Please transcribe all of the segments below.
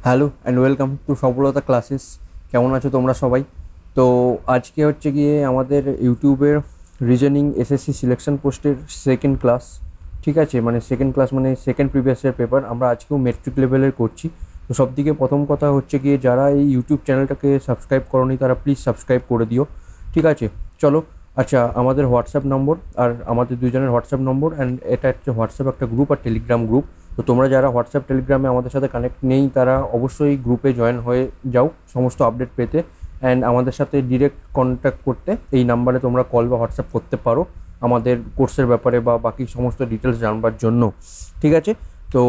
Hello and welcome to সফলতা classes. কেমন আছো তোমরা সবাই? তো আজকে হচ্ছে গিয়ে আমাদের ইউটিউবের রিজনিং এসএসসি সিলেকশন পোস্টের সেকেন্ড ক্লাস। ঠিক আছে, মানে সেকেন্ড ক্লাস মানে সেকেন্ড প্রিভিয়াস ইয়ার পেপার আমরা আজকেও মেট্রিক লেভেলের করছি। তো সবথেকে প্রথম কথা হচ্ছে গিয়ে যারা এই ইউটিউব চ্যানেলটাকে সাবস্ক্রাইব করোনি তারা প্লিজ সাবস্ক্রাইব করে দিও। ঠিক আছে, চলো। আচ্ছা, আমাদের হোয়াটসঅ্যাপ নম্বর আর আমাদের দুজনের হোয়াটসঅ্যাপ নম্বর অ্যান্ড এটা হচ্ছে হোয়াটসঅ্যাপ একটা গ্রুপ আর টেলিগ্রাম গ্রুপ। তো তোমরা যারা হোয়াটসঅ্যাপ টেলিগ্রামে আমাদের সাথে কানেক্ট নেই তারা অবশ্যই গ্রুপে জয়েন হয়ে যাও সমস্ত আপডেট পেতে। অ্যান্ড আমাদের সাথে ডিরেক্ট কন্ট্যাক্ট করতে এই নাম্বারে তোমরা কল বা হোয়াটসঅ্যাপ করতে পারো আমাদের কোর্সের ব্যাপারে বা বাকি সমস্ত ডিটেলস জানবার জন্য। ঠিক আছে, তো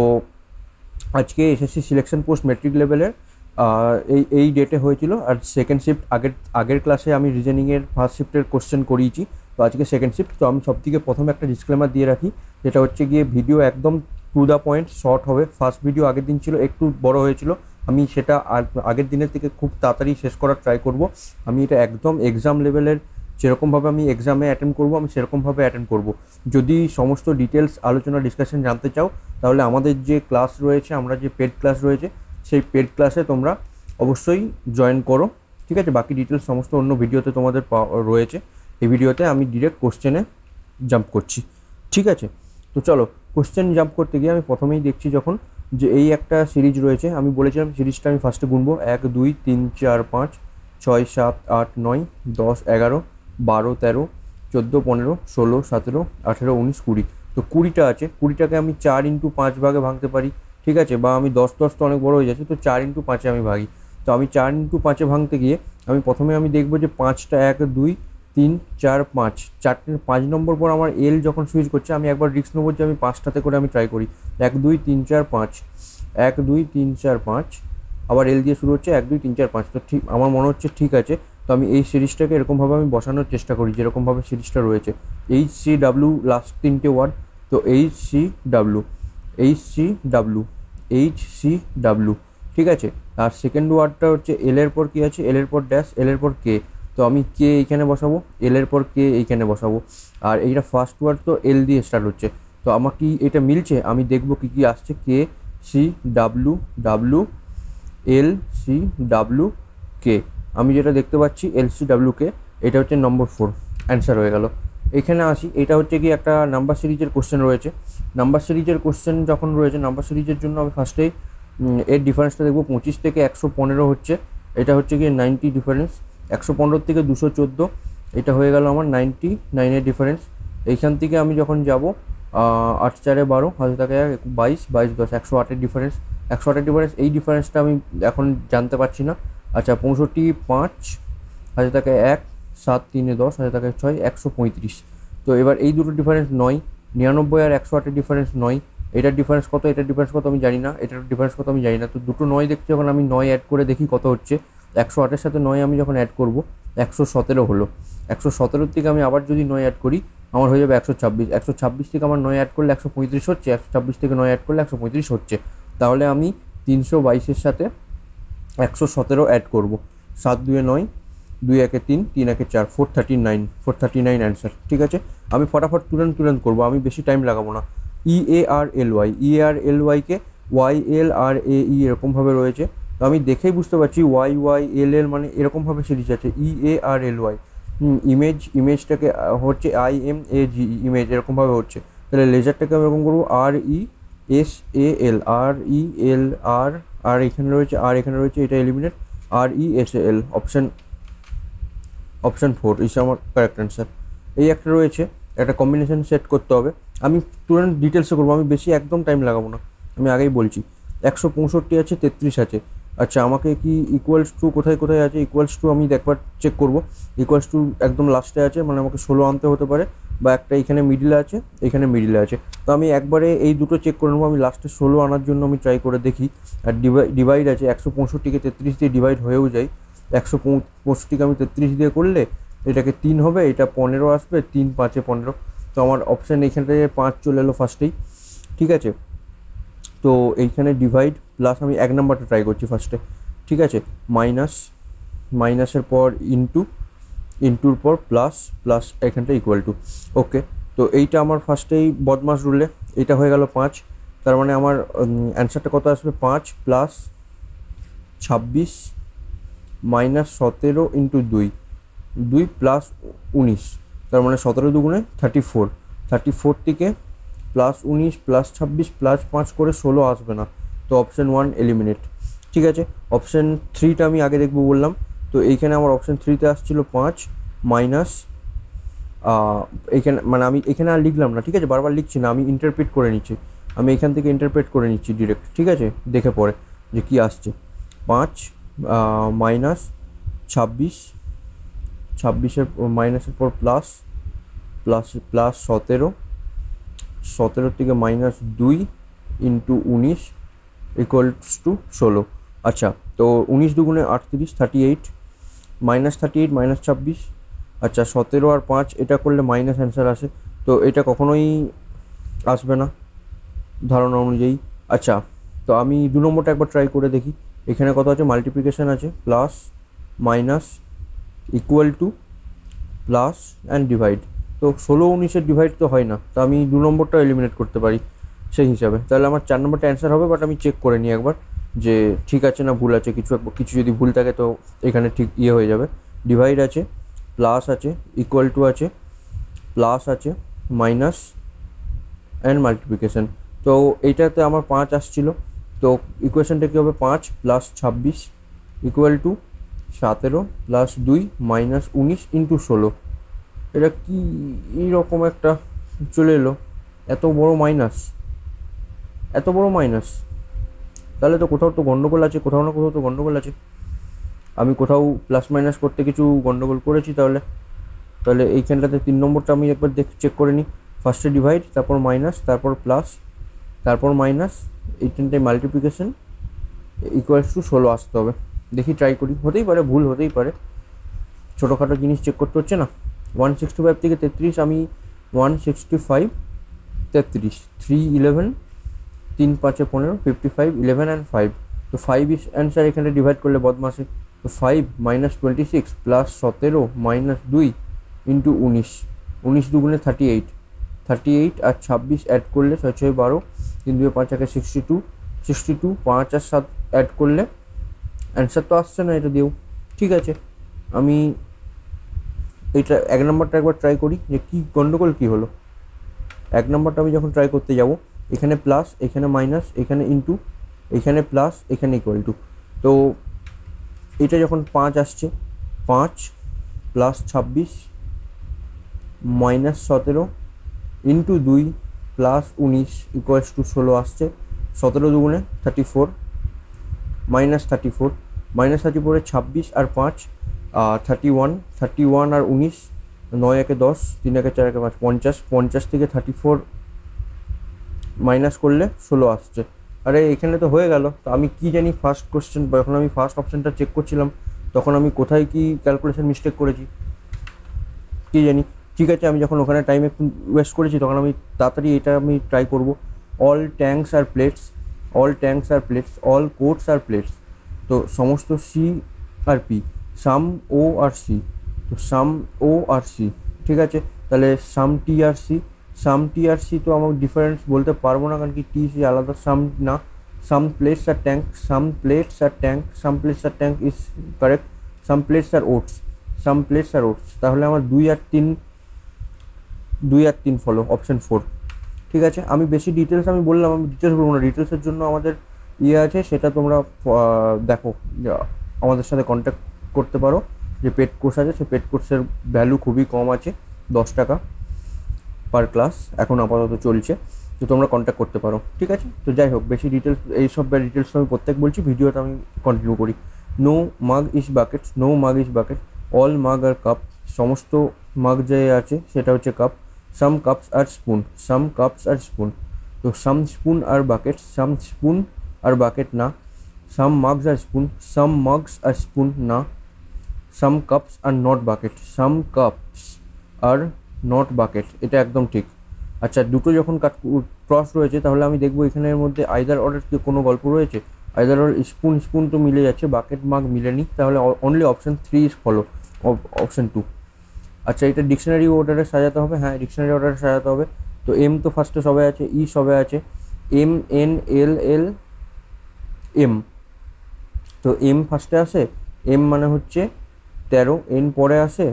আজকে এসএসসি সিলেকশন পোস্ট মেট্রিক লেভেলের এই ডেটে হয়েছিল। আর সেকেন্ড শিফট আগের ক্লাসে আমি রিজনিংয়ের ফার্স্ট শিফটের কোশ্চেন করিয়েছি, তো আজকে সেকেন্ড শিফট। তো আমি সবথেকে প্রথমে একটা ডিসক্লেমার দিয়ে রাখি, যেটা হচ্ছে গিয়ে ভিডিও একদম টু দ্য পয়েন্ট শর্ট হবে। ফার্স্ট ভিডিও আগের দিন ছিল একটু বড় হয়েছিল, আমি সেটা আগের দিনের থেকে খুব তাড়াতাড়ি শেষ করার ট্রাই করব। আমি এটা একদম এক্সাম লেভেলের, যেরকমভাবে আমি এক্সামে অ্যাটেন্ড করব আমি সেরকমভাবে অ্যাটেন্ড করব। যদি সমস্ত ডিটেলস আলোচনা ডিসকাশন জানতে চাও তাহলে আমাদের যে ক্লাস রয়েছে, আমরা যে পেড ক্লাস রয়েছে সেই পেড ক্লাসে তোমরা অবশ্যই জয়েন করো। ঠিক আছে, বাকি ডিটেলস সমস্ত অন্য ভিডিওতে তোমাদের রয়েছে। এই ভিডিওতে আমি ডিরেক্ট কোশ্চেনে জাম্প করছি। ঠিক আছে, তো চলো কোশ্চেন জাম্প করতে গিয়ে আমি প্রথমেই দেখছি যখন যে এই একটা সিরিজ রয়েছে। আমি বলেছিলাম সিরিজটা আমি ফার্স্টে গুনবো 1 2 3 4 5 6 7 8 9 10 11 12 13 14 15 16 17 18 19 20। তো 20টা আছে, 20টাকে আমি 4x5 ভাগে ভাঙতে পারি। ঠিক আছে, বা আমি 10 10 তো অনেক বড় হয়ে যাচ্ছে, তো 4x5-এ আমি ভাগি। তো আমি 4x5-এ ভাঙতে গিয়ে প্রথমে আমি দেখবো যে 5টা 1 2 3 4 5, 5 নম্বর পর আমার এল যখন সুইচ করছে আমি একবার রিস্ক নেবো যে আমি 5টাতে করে আমি ট্রাই করি। 1 2 3 4 5, 1 2 3 4 5, আবার এল দিয়ে শুরু হচ্ছে 1 2 3 4 5। তো ঠিক আমার মনে হচ্ছে ঠিক আছে। তো আমি এই সিরিজটাকে এরকমভাবে আমি বসানোর চেষ্টা করি যেরকমভাবে সিরিজটা রয়েছে। HCW লাস্ট 3টে ওয়ার্ড, তো HCW HCW HCW। ঠিক আছে, আর সেকেন্ড ওয়ার্ডটা হচ্ছে এল এর পর কী আছে, এল এর পর ড্যাশ, এল এর পর কে। তো আমি কে এইখানে বসাবো, এল এর পর কে এইখানে বসাবো। আর এইটা ফার্স্ট ওয়ার্ড তো এল দিয়ে স্টার্ট হচ্ছে, তো আমার কি এটা মিলছে? আমি দেখবো কী কী আসছে। K C W W L C W K. আমি যেটা দেখতে পাচ্ছি এল সি ডাব্লু কে, এটা হচ্ছে নম্বর 4, অ্যান্সার হয়ে গেল। এখানে আসি, এটা হচ্ছে কি একটা নাম্বার সিরিজের কোশ্চেন রয়েছে। নাম্বার সিরিজের কোশ্চেন যখন রয়েছে, নাম্বার সিরিজের জন্য আমি ফার্স্টেই এর ডিফারেন্সটা দেখবো। 25 থেকে 115 হচ্ছে, এটা হচ্ছে গিয়ে 90 ডিফারেন্স। 115 থেকে 214, এটা হয়ে গেল আমার 99-এর ডিফারেন্স। এইখান থেকে আমি যখন যাব 8 4 12, হাতে থাকে 22 22 10, 108-এর ডিফারেন্স। 108-এর ডিফারেন্স, এই ডিফারেন্সটা আমি এখন জানতে পারছি না। আচ্ছা, 65 5, হাতে থাকে 1, 7 3 10, হাতে থাকে 6, 135। তো এবার এই দুটো ডিফারেন্স 9, 99 আর 108-এর ডিফারেন্স 9। এটার ডিফারেন্স কত, এটার ডিফারেন্স কত আমি জানি না, এটার ডিফারেন্স কত আমি জানি না। তো দুটো 9 দেখছি, যখন আমি 9 অ্যাড করে দেখি কত হচ্ছে। 108-এর সাথে 9 আমি যখন অ্যাড করবো 117 হলো। 117 থেকে আমি আবার যদি 9 অ্যাড করি আমার হয়ে যাবে 126। 126 থেকে আমার 9 অ্যাড করলে 135 হচ্ছে, 126 থেকে 9 অ্যাড করলে 135 হচ্ছে। তাহলে আমি 322-এর সাথে 117 অ্যাড করবো। 7 2 9, 2 1 3, 3 1 4, 439, 439 অ্যান্সার। ঠিক আছে, আমি ফটাফট তুরন্ত করবো, আমি বেশি টাইম লাগাবো না। EARLY কে YLRAE এরকমভাবে রয়েছে, তো আমি দেখেই বুঝতে পারছি YYLL মানে এরকমভাবে সিরিজ আছে। EARLY ইমেজটাকে হচ্ছে IMAGE ইমেজ এরকমভাবে হচ্ছে। তাহলে লেজারটাকে আমি এরকম করবো RESAL RELR, আর এখানে রয়েছে, আর এখানে রয়েছে, এটা এলিমিনেট। RESAL, অপশান 4 ইস আমার কারেক্ট অ্যান্সার। এই একটা রয়েছে, একটা কম্বিনেশন সেট করতে হবে। আমি তুরন্ত ডিটেলসে করবো, আমি বেশি একদম টাইম লাগাবো না, আমি আগেই বলছি। 165 আছে, 33 আছে। আচ্ছা, আমাকে কি ইকুয়ালস টু কোথায় কোথায় আছে? ইকুয়ালস টু আমি একবার চেক করবো। ইকুয়ালস টু একদম লাস্টে আছে, মানে আমাকে 16 আনতে হতে পারে, বা একটা এখানে মিডিলে আছে, এখানে মিডিলে আছে। তো আমি একবারে এই দুটো চেক করে নেবো। আমি লাস্টে 16 আনার জন্য আমি ট্রাই করে দেখি। আর ডিভাইড আছে, 165-কে 33 দিয়ে ডিভাইড হয়েও যায়। 165-কে আমি 33 দিয়ে করলে এটাকে 3 হবে, এটা 15 আসবে, 3 5 15। তো আমার অপশান এইখানটায় 5 চলে এলো ফার্স্টেই। ঠিক আছে, তো এইখানে ডিভাইড প্লাস আমি 1 নাম্বারটা ট্রাই করছি ফার্স্টে। ঠিক আছে, মাইনাসের পর ইন্টুর পর প্লাস এখানটা ইকুয়াল টু। ওকে, তো এইটা আমার ফার্স্টেই বদমাস রুলে এটা হয়ে গেল 5। তার মানে আমার অ্যান্সারটা কত আসবে? 5 প্লাস 26 মাইনাস 17 ইন্টু 2, 2 প্লাস 19, তার মানে 17 দুগুণে 34, 34 থেকে প্লাস 19 প্লাস 26 প্লাস 5 করে 16 আসবে না, তো অপশান 1 এলিমিনেট। ঠিক আছে, অপশান 3টা আমি আগে দেখবো বললাম, তো এইখানে আমার অপশান 3তে আসছিল 5 মাইনাস, এইখানে মানে আমি এখানে আর লিখলাম না, ঠিক আছে, বারবার লিখছি না, আমি ইন্টারপ্রেট করে নিচ্ছি, আমি এখান থেকে ইন্টারপ্রেট করে নিচ্ছি ডিরেক্ট, ঠিক আছে, দেখে পরে যে কী আসছে। 5 মাইনাস 26, 26-এর মাইনাসের পর প্লাস, প্লাস প্লাস 17, 17 থেকে মাইনাস 2 ইন্টু 19 ইকুয়ালস টু 16। আচ্ছা, তো 19 দুগুণে 38, 38 মাইনাস 38 মাইনাস 26, আচ্ছা 17 আর 5 এটা করলে মাইনাস অ্যান্সার আসে, তো এটা কখনোই আসবে না ধারণা অনুযায়ী। আচ্ছা, তো আমি 2 নম্বরটা একবার ট্রাই করে দেখি। এখানে কত আছে, মাল্টিপ্লিকেশান আছে, plus minus equal to plus and divide, তো 16 19-এর ডিভাইড তো হয় না, তো আমি 2 নম্বরটা এলিমিনেট করতে পারি সেই হিসাবে। তাহলে আমার 4 নম্বরটা অ্যান্সার হবে, বাট আমি চেক করে নিই একবার যে ঠিক আছে না ভুল আছে, কিছু যদি ভুল থাকে তো এখানে ঠিক হয়ে যাবে। ডিভাইড আছে, প্লাস আছে, ইকুয়াল টু আছে, প্লাস আছে, মাইনাস অ্যান্ড মাল্টিপ্লিকেশান, তো এইটাতে আমার 5 আসছিল, তো ইকুয়েশনটা কী হবে, 5 plus 26 equal to 17 plus 2 minus 19 into 16। এটা কি এইরকম একটা চলে এলো, এত বড় মাইনাস, এত বড় মাইনাস, তাহলে তো কোথাও তো গন্ডগোল আছে, কোথাও না কোথাও তো গন্ডগোল আছে, আমি কোথাও প্লাস মাইনাস করতে কিছু গন্ডগোল করেছি তাহলে। তাহলে এইখানটাতে 3 নম্বরটা আমি একবার চেক করে নিই, ফার্স্টে ডিভাইড, তারপর মাইনাস, তারপর প্লাস, তারপর মাইনাস, এইখানটায় মাল্টিপ্লিকেশন ইকুয়ালস টু 16 আসতে হবে। দেখি ট্রাই করি, হতেই পারে ভুল, হতেই পারে, ছোটোখাটো জিনিস চেক করতে হচ্ছে না। 165 থেকে 33 আমি 165 33, 3 11, 3 5 15, 55 11 অ্যান্ড 5, তো 5 ইস অ্যান্সার। এখানে ডিভাইড করলে বদমাসে, তো 5 মাইনাস 26 প্লাস 17 মাইনাস 2 ইন্টু 19, 19 দুগুণে 38, 38 আর 26 অ্যাড করলে 6 6 12, 3 2 5 1 62, 62 5 আর 7 অ্যাড করলে অ্যান্সার তো আসছে না এটা দিয়েও। ঠিক আছে, আমি এইটা 1 নম্বরটা একবার ট্রাই করি যে কী গন্ডগোল কী হলো। 1 নম্বরটা আমি যখন ট্রাই করতে যাব, এখানে প্লাস, এখানে মাইনাস, এখানে ইন্টু, এখানে প্লাস, এখানে ইকুয়াল টু, তো এটা যখন 5 আসছে, 5 plus 26 minus 17 into 2 plus 19 equals to 16 আসছে, 17 দুগুণে 34 মাইনাস 34, মাইনাস 34-এ 26 আর 5 31, 31 আর 19, 9 1 10, 3 1 4 1 5, 50, 50 থেকে 34 মাইনাস করলে 16 আসছে। আরে এখানে তো হয়ে গেল, তো আমি কি জানি ফার্স্ট কোশ্চেন, যখন আমি ফার্স্ট অপশানটা চেক করছিলাম তখন আমি কোথায় কি ক্যালকুলেশন মিস্টেক করেছি কি জানি। ঠিক আছে, আমি যখন ওখানে টাইম একটু ওয়েস্ট করেছি তখন আমি তাড়াতাড়ি এটা আমি ট্রাই করব। অল ট্যাঙ্কস আর প্লেটস, অল ট্যাঙ্কস আর প্লেটস, অল কোর্টস আর প্লেটস, তো সমস্ত সি আর পি, সাম ও আর সি, তো সাম ও আর সি। ঠিক আছে, তাহলে সাম টি আর সি, সাম টি আর সি তো আমার ডিফারেন্স বলতে পারবো না, কারণ কি টি সি আলাদা, সাম না। Some plates are tank, some plates are tank, some plates are tank is correct, some plates are oats, some plates are oats, তাহলে আমার 2 আর 3 ফলো, অপশান 4। ঠিক আছে, আমি বেশি ডিটেলস আমি বললাম, আমি ডিটেলস বলবো না, ডিটেলসের জন্য আমাদের আছে, সেটা তোমরা দেখো, আমাদের সাথে কন্ট্যাক্ট করতে পারো, যে পেড কোর্স আছে, সেই পেড কোর্সের ভ্যালু খুবই কম আছে, 10 টাকা পার ক্লাস এখন আপাতত চলছে, তো তোমরা কন্ট্যাক্ট করতে পারো। ঠিক আছে, তো যাই হোক, বেশি ডিটেলস এইসব ডিটেলস আমি প্রত্যেক বলছি, ভিডিওটা আমি কন্টিনিউ করি। নো মাগ ইজ বাকেট, নো মাগ ইজ বাকেট, অল মাগ আর কাপ, সমস্ত মাগ যে আছে সেটা হচ্ছে কাপ, সাম কাপস আর স্পুন, সাম কাপস আর স্পুন, তো সাম স্পুন আর বাকেট, সাম স্পুন আর বাকেট না, সাম মাগস are spoon, some মাগস are spoon না, some cups are not bucket, some cups are not bucket, এটা একদম ঠিক। আচ্ছা, দুটো যখন ক্রস রয়েছে তাহলে আমি দেখবো এখানের মধ্যে আইদার অর্ডার কি কোনো গল্প রয়েছে, আইদার অর স্পুন স্পুন তো মিলে যাচ্ছে, বাকেট মাগ মিলেনি, তাহলে only option 3 is follow, option 2। আচ্ছা, এটা ডিকশনারি অর্ডারে সাজাতে হবে, হ্যাঁ ডিকশনারি অর্ডারে সাজাতে হবে, তো এম তো ফার্স্টে সবে আছে, ই সবে আছে, M N L L M, তো তো এম ফার্স্টে আসে, এম মানে হচ্ছে 13, এন পরে আসে,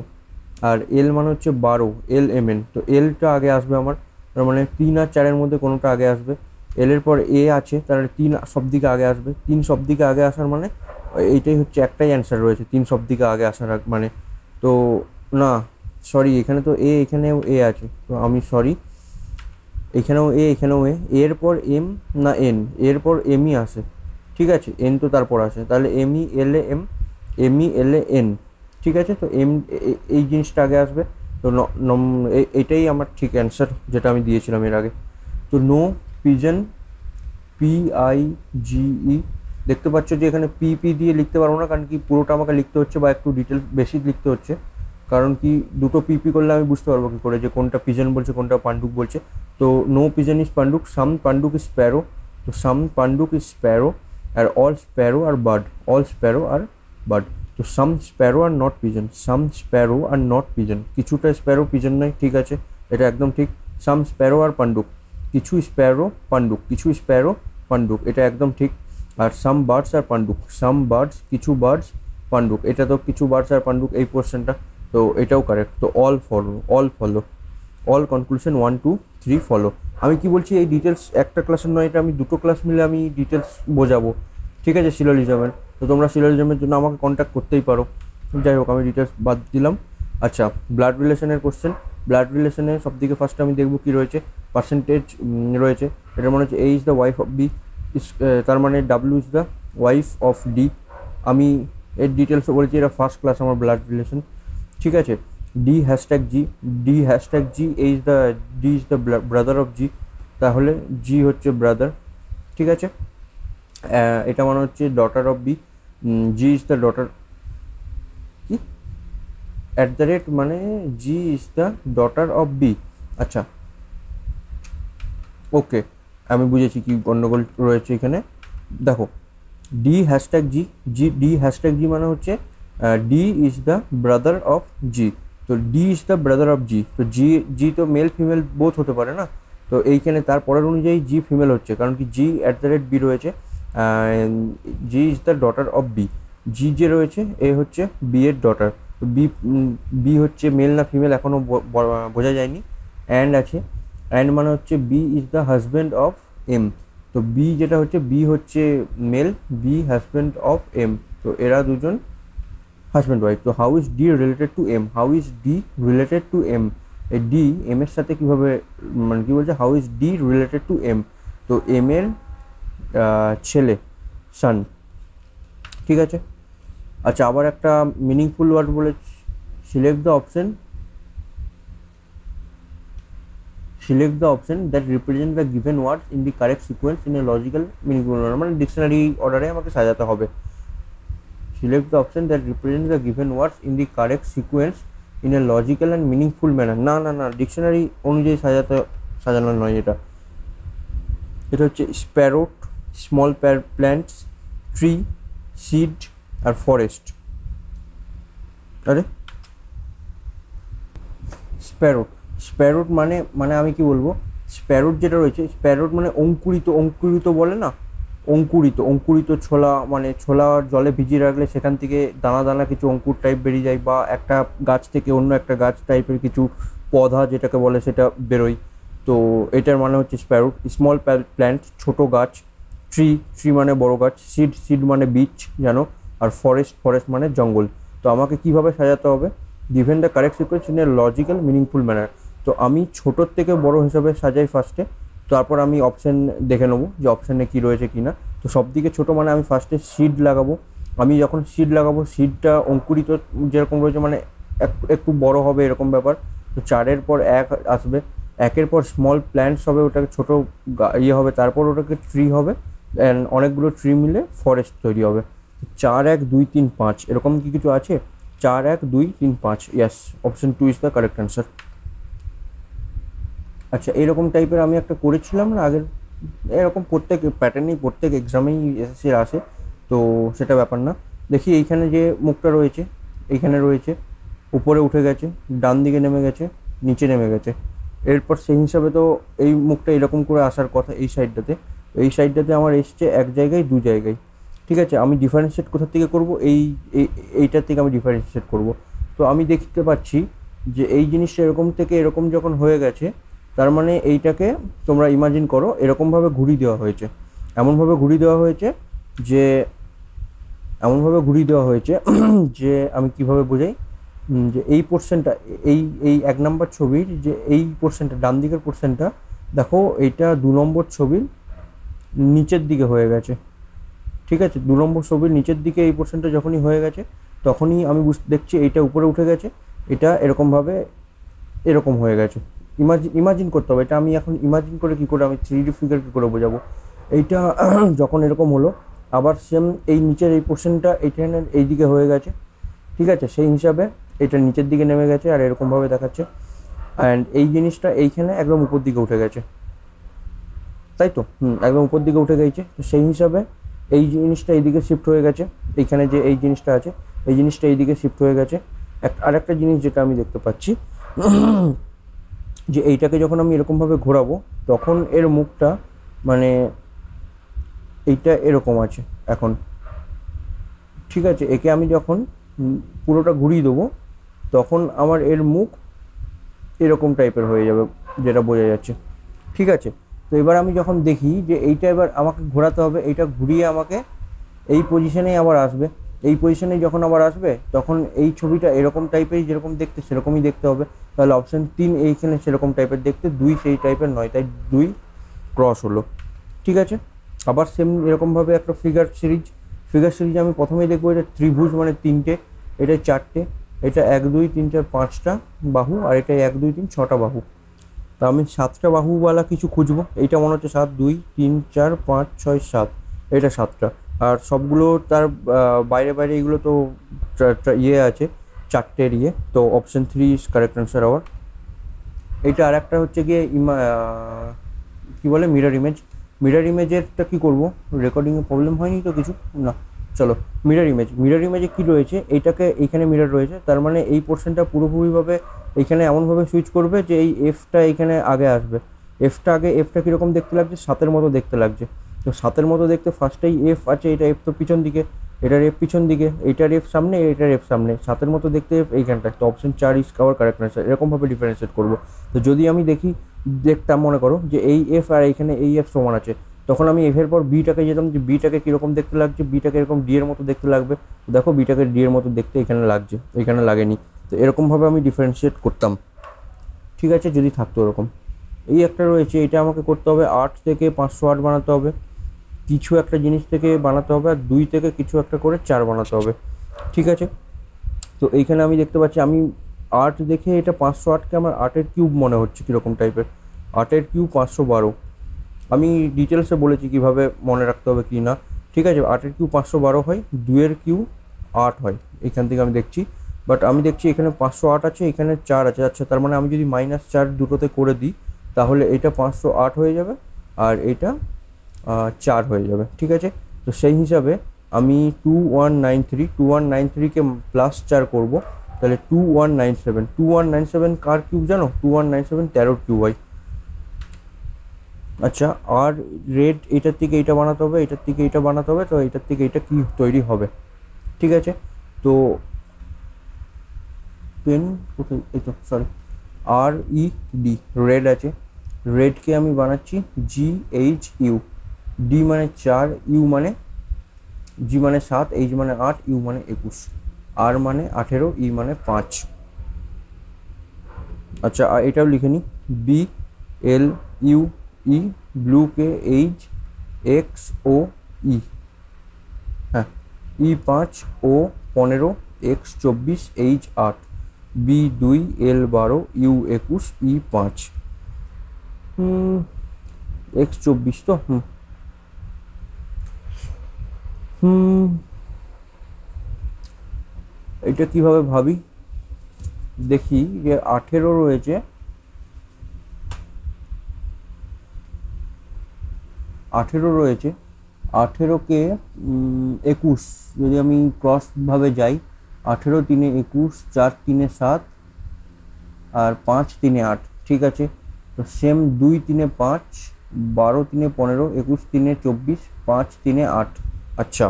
আর এল মানে হচ্ছে 12, এল এম এন। তো এলটা আগে আসবে আমার, তার মানে 3 আর 4-এর মধ্যে কোনোটা আগে আসবে। এল এর পর এ আছে, তাহলে 3 সব দিকে আগে আসবে। 3 সব দিকে আগে আসার মানে এইটাই হচ্ছে, একটাই অ্যান্সার রয়েছে 3 সব দিকে আগে আসার মানে। তো না, সরি, এখানে তো এ, এখানেও এ আছে, তো আমি সরি, এখানেও এ, এখানেও এ। এর পর এম না এন, এর পর এমই আসে, ঠিক আছে, এন তো তারপর আসে, তাহলে M E L A M, M E L A N, ঠিক আছে। তো এম, এই জিনিসটা আগে আসবে। তো এটাই আমার ঠিক অ্যান্সার, যেটা আমি দিয়েছিলাম এর আগে। তো নো পিজন, PIGE। দেখতে পাচ্ছ যে এখানে পি দিয়ে লিখতে পারবো না, কারণ কি পুরোটা আমাকে লিখতে হচ্ছে বা একটু ডিটেলস বেশি লিখতে হচ্ছে, কারণ কি দুটো পিপি করলে আমি বুঝতে পারবো কি করে যে কোনটা পিজন বলছে কোনটা পান্ডুক বলছে। তো নো পিজন ইজ পান্ডুক, সাম পান্ডুক ইজ স্প্যারো। তো সাম পান্ডুক ইজ স্প্যারো, আর all sparrow are bird, all sparrow are bird. তো some sparrow are not pigeon, some sparrow are not pigeon, কিছুটা স্প্যারো পিজন নয়, ঠিক আছে, এটা একদম ঠিক। সাম স্প্যারো আর পান্ডুক, কিছু স্প্যারো পান্ডুক, কিছু স্প্যারো পান্ডুক, এটা একদম ঠিক। আর সাম বার্ডস আর পান্ডুক, সাম বার্ডস, কিছু বার্ডস পান্ডুক, এটা তো কিছু বার্ডস আর পান্ডুক এই পোর্শনটা, তো এটাও কারেক্ট। তো all follow, all follow, all conclusion 1 2 3 follow. আমি কি বলছি, এই ডিটেলস একটা ক্লাসের নয়, এটা আমি দুটো ক্লাস মিলে আমি ডিটেলস বোঝাবো, ঠিক আছে, সিলোজিজমের। তো তোমরা সিলোজিজমের জন্য আমাকে কন্ট্যাক্ট করতেই পারো। যাই হোক, আমি ডিটেলস বাদ দিলাম। আচ্ছা, ব্লাড রিলেশনের কোশ্চেন। ব্লাড রিলেশনে সব থেকে ফার্স্ট আমি দেখবো কি রয়েছে, পার্সেন্টেজ রয়েছে। এটা মনে হচ্ছে A is the wife of B, তার মানে W is the wife of D. আমি এর ডিটেলসও বলেছি, এটা ফার্স্ট ক্লাস আমার ব্লাড রিলেশন, ঠিক আছে। D hashtag G, D hashtag G, D is the brother of G, তাহলে জি হচ্ছে ব্রাদার, ঠিক আছে। এটা মানে হচ্ছে daughter of B, G is the daughter, কি অ্যাট দ্য রেট মানে G is the daughter of B. আচ্ছা, ওকে, আমি বুঝেছি কি গন্ডগোল রয়েছে এখানে। দেখো, D hashtag G, D hashtag G মানে হচ্ছে D is the brother of G. তো D is the brother of G, তো জি তো মেল ফিমেল বোথ হতে পারে না, তো এইখানে তার পরের অনুযায়ী জি ফিমেল হচ্ছে, কারণ কি G at the rate B রয়েছে, G is the daughter of B. G যে রয়েছে এ হচ্ছে বি এর ডটার, তো বি হচ্ছে মেল না ফিমেল এখনও বোঝা যায়নি। অ্যান্ড আছে, অ্যান্ড মানে হচ্ছে B is the husband of M. তো বি যেটা হচ্ছে, বি হচ্ছে male, B husband of M, তো এরা দুজন হাজব্যান্ড ওয়াইফ। তো how is D related to M, how is D related to M, এই ডি এম এর সাথে কীভাবে, মানে কী বলছে, how is D related to M, তো এম এর ছেলে, সান, ঠিক আছে। আচ্ছা, আবার একটা মিনিংফুল ওয়ার্ড বলে, select the option, select the option that represent the given words in the correct sequence in a logical meaningful manner, মানে ডিকশনারি অর্ডারে আমাকে সাজাতে হবে। select the option that represent the given words in the correct sequence in a logical and meaningful manner, না না না, dictionary অনুযায়ী সাজানো নয়, এটা হচ্ছে স্প্যারোট, স্মল প্ল্যান্টস, ট্রি, সিড আর ফরেস্ট। আরে স্প্যারোট, স্প্যারোট মানে আমি কি বলবো, স্প্যারোট যেটা রয়েছে, স্প্যারোট মানে অঙ্কুরিত, অঙ্কুরিত বলে না, অঙ্কুরিত, অঙ্কুরিত ছোলা, মানে ছোলা জলে ভিজিয়ে রাখলে সেখান থেকে দানা দানা কিছু অঙ্কুর টাইপ বেরিয়ে যায়, বা একটা গাছ থেকে অন্য একটা গাছ টাইপের কিছু পধা যেটাকে বলে সেটা বেরোয়, তো এটার মানে হচ্ছে স্প্যারোট। স্মল প্ল্যান্ট, ছোট গাছ, ট্রি, ট্রি মানে বড় গাছ, সিড, সিড মানে বীজ জানো, আর ফরেস্ট, ফরেস্ট মানে জঙ্গল। তো আমাকে কিভাবে সাজাতে হবে, given the correct sequence in a logical meaningful manner. তো আমি ছোটোর থেকে বড় হিসাবে সাজাই ফার্স্টে, তারপর আমি অপশান দেখে নেবো যে অপশানে কী রয়েছে কি না। তো সব দিকে ছোটো মানে আমি ফার্স্টে সিড লাগাবো, আমি যখন সিড লাগাবো সিডটা অঙ্কুরিত যেরকম রয়েছে মানে একটু বড় হবে এরকম ব্যাপার। তো 4-এর পর 1 আসবে, 1-এর পর স্মল প্ল্যান্টস হবে, ওটাকে ছোটো ইয়ে হবে, তারপর ওটাকে ট্রি হবে, অ্যান্ড অনেকগুলো ট্রি মিলে ফরেস্ট তৈরি হবে। 4 1 2 3 5 এরকম কি কিছু আছে, 4 1 2 3 5, ইয়াস, option 2 is the correct answer. আচ্ছা, এরকম টাইপের আমি একটা করেছিলাম না আগের, এরকম প্রত্যেক প্যাটার্নেই প্রত্যেক এক্সামেই এসএসসির আসে, তো সেটা ব্যাপার না। দেখি এইখানে যে মুখটা রয়েছে, এইখানে রয়েছে, উপরে উঠে গেছে, ডান দিকে নেমে গেছে, নিচে নেমে গেছে, এরপর সেই হিসাবে তো এই মুখটা এরকম করে আসার কথা এই সাইডটাতে, এই সাইডটাতে আমার এসছে এক জায়গায় 2 জায়গায়, ঠিক আছে, আমি ডিফারেন্সিয়েট কোথা থেকে করব, এইটার থেকে আমি ডিফারেন্সিয়েট করব। তো আমি দেখতে পাচ্ছি যে এই জিনিসটা এরকম থেকে এরকম যখন হয়ে গেছে, তার মানে এইটাকে তোমরা ইমাজিন করো এরকমভাবে ঘুরিয়ে দেওয়া হয়েছে, এমনভাবে ঘুরিয়ে দেওয়া হয়েছে যে এমনভাবে ঘুরিয়ে দেওয়া হয়েছে যে আমি কিভাবে বোঝাই, যে এই পোর্শনটা, এই 1 নম্বর ছবির যে এই পোর্শনটা, ডান দিকের পোর্শনটা দেখো, এইটা 2 নম্বর ছবির নিচের দিকে হয়ে গেছে। ঠিক আছে, 2 নম্বর ছবির নিচের দিকে এই পোর্শনটা যখনই হয়ে গেছে, তখনই আমি দেখছি এইটা উপরে উঠে গেছে, এটা এরকমভাবে এরকম হয়ে গেছে। ইমাজিন করতে হবে এটা। আমি এখন ইমাজিন করে কী করে, আমি 3D ফিগার কী করে বোঝাবো এইটা। যখন এরকম হলো, আবার সেম এই নিচের এই পোর্শনটা এইখানে এই দিকে হয়ে গেছে। ঠিক আছে, সেই হিসাবে এটা নিচের দিকে নেমে গেছে আর এরকমভাবে দেখাচ্ছে। অ্যান্ড এই জিনিসটা এইখানে একদম উপর দিকে উঠে গেছে, তাই তো? একদম উপর দিকে উঠে গেছে। তো সেই হিসাবে এই জিনিসটা এইদিকে শিফট হয়ে গেছে, এইখানে যে এই জিনিসটা আছে এই জিনিসটা এইদিকে শিফট হয়ে গেছে। আরেকটা জিনিস যেটা আমি দেখতে পাচ্ছি, যে এইটাকে যখন আমি এরকমভাবে ঘোরাবো, তখন এর মুখটা মানে এইটা এরকম আছে এখন। ঠিক আছে, একে আমি যখন পুরোটা ঘুরিয়ে দেবো, তখন আমার এর মুখ এরকম টাইপের হয়ে যাবে, যেটা বোঝা যাচ্ছে। ঠিক আছে, তো এবার আমি যখন দেখি যে এইটা এবার আমাকে ঘোরাতে হবে, এইটা ঘুরিয়ে আমাকে এই পজিশনেই আবার আসবে। এই পজিশনে যখন আবার আসবে, তখন এই ছবিটা এরকম টাইপেরই, যেরকম দেখতে সেরকমই দেখতে হবে। তাহলে অপশান 3 এইখানে সেরকম টাইপের দেখতে, 2 সেই টাইপের নয়, তাই 2 ক্রস হলো। ঠিক আছে, আবার সেম এরকমভাবে একটা ফিগার সিরিজ আমি প্রথমেই দেখবো, এটা ত্রিভুজ মানে 3টে, এটা 4টে, এটা 1 2 3 4 5টা বাহু, আর এটা 1 2 3 6টা বাহু। তা আমি 7টা বাহুওয়ালা কিছু খুঁজবো। এইটা মনে হচ্ছে 7 2 3 4 5 6 7, এটা 7টা। আর সবগুলো তার বাইরে বাইরে এগুলো তো ইয়ে আছে, 4টের ইয়ে। তো option 3 is correct answer our. এইটা আর একটা হচ্ছে গিয়ে কী বলে, মিরর ইমেজেরটা কী করবো, রেকর্ডিংয়ে প্রবলেম হয়নি তো কিছু না? চলো, মিরর ইমেজে কী রয়েছে, এইটাকে এইখানে মিরর রয়েছে, তার মানে এই পোর্শনটা পুরোপুরিভাবে এইখানে এমনভাবে সুইচ করবে যে এই এফটা এইখানে আগে আসবে। এফটা কীরকম দেখতে লাগছে, 7-এর মতো দেখতে লাগছে। তো 7-এর মতো দেখতে ফার্স্টেই এফ আছে, এটা এফ তো পিছন দিকে, এটার এফ পিছন দিকে, এইটার এফ সামনে, এইটার এফ সামনে, 7-এর মতো দেখতে এফ এইখানটা। তো option 4 is our correct answer. এরকমভাবে ডিফারেন্সিয়েট করবো। তো যদি আমি দেখতাম, মনে করো যে এই এফ আর এইখানে এই এফ সমান আছে, তখন আমি এফের পর বিটাকে যেতাম, যে বিটাকে কীরকম দেখতে লাগছে, বিটাকে এরকম ডি এর মতো দেখতে লাগবে। দেখো বিটাকে ডি এর মতো দেখতে এখানে লাগছে, এখানে লাগেনি। তো এরকমভাবে আমি ডিফারেন্সিয়েট করতাম। ঠিক আছে, যদি থাকতো এরকম। এই একটা রয়েছে, এটা আমাকে করতে হবে 8 থেকে 508 বানাতে হবে, কিছু একটা জিনিস থেকে বানাতে হবে, আর 2 থেকে কিছু একটা করে 4 বানাতে হবে। ঠিক আছে, তো এইখানে আমি দেখতে পাচ্ছি, আমি 8 দেখে এটা 508কে আমার 8-এর কিউব মনে হচ্ছে কীরকম টাইপের। 8-এর কিউব 512। আমি ডিটেলসে বলেছি কীভাবে মনে রাখতে হবে কি না। ঠিক আছে, 8-এর কিউব 512 হয়, 2-এর কিউব 8 হয়, এখান থেকে আমি দেখছি। বাট আমি দেখছি এখানে 508 আছে, এখানে 4 আছে। আচ্ছা, তার মানে আমি যদি -4 দুটোতে করে দিই, তাহলে এটা 508 হয়ে যাবে, আর এটা 4 হয়ে যাবে। ঠিক আছে, তো সেই হিসাবে আমি 2193কে +4 করবো, তাহলে 2197 কার কিউব জানো? 2197 13-র কিউব হয়। আচ্ছা, আর রেড এটার থেকে এইটা বানাতে হবে, এটার থেকে এইটা বানাতে হবে, তো এটার থেকে এটা কি তৈরি হবে? ঠিক আছে, তো পেন কোথায়, এই তো, সরি, RED, রেড আছে। রেডকে আমি বানাচ্ছি GHU, ডি মানে 4, ইউ মানে, জি মানে 7, এইচ মানে 8, ইউ মানে 21, আর মানে 18, ই মানে 5। আচ্ছা, আর এটাও লিখে নিই, BLUE, ব্লুকে HXOE, হ্যাঁ, E5, O15, X24, H8, B2, L12, U21, E5, X24 তো এটা কিভাবে ভাবি দেখি, যে 18 রয়েছে, 18কে 21 যদি আমি ক্রসভাবে যাই, 18 3 21, 4 3 7, আর 5 3 8। ঠিক আছে, তো সেম 2 3 5, 12 3 15, 21 3 24, 5 3 8। আচ্ছা,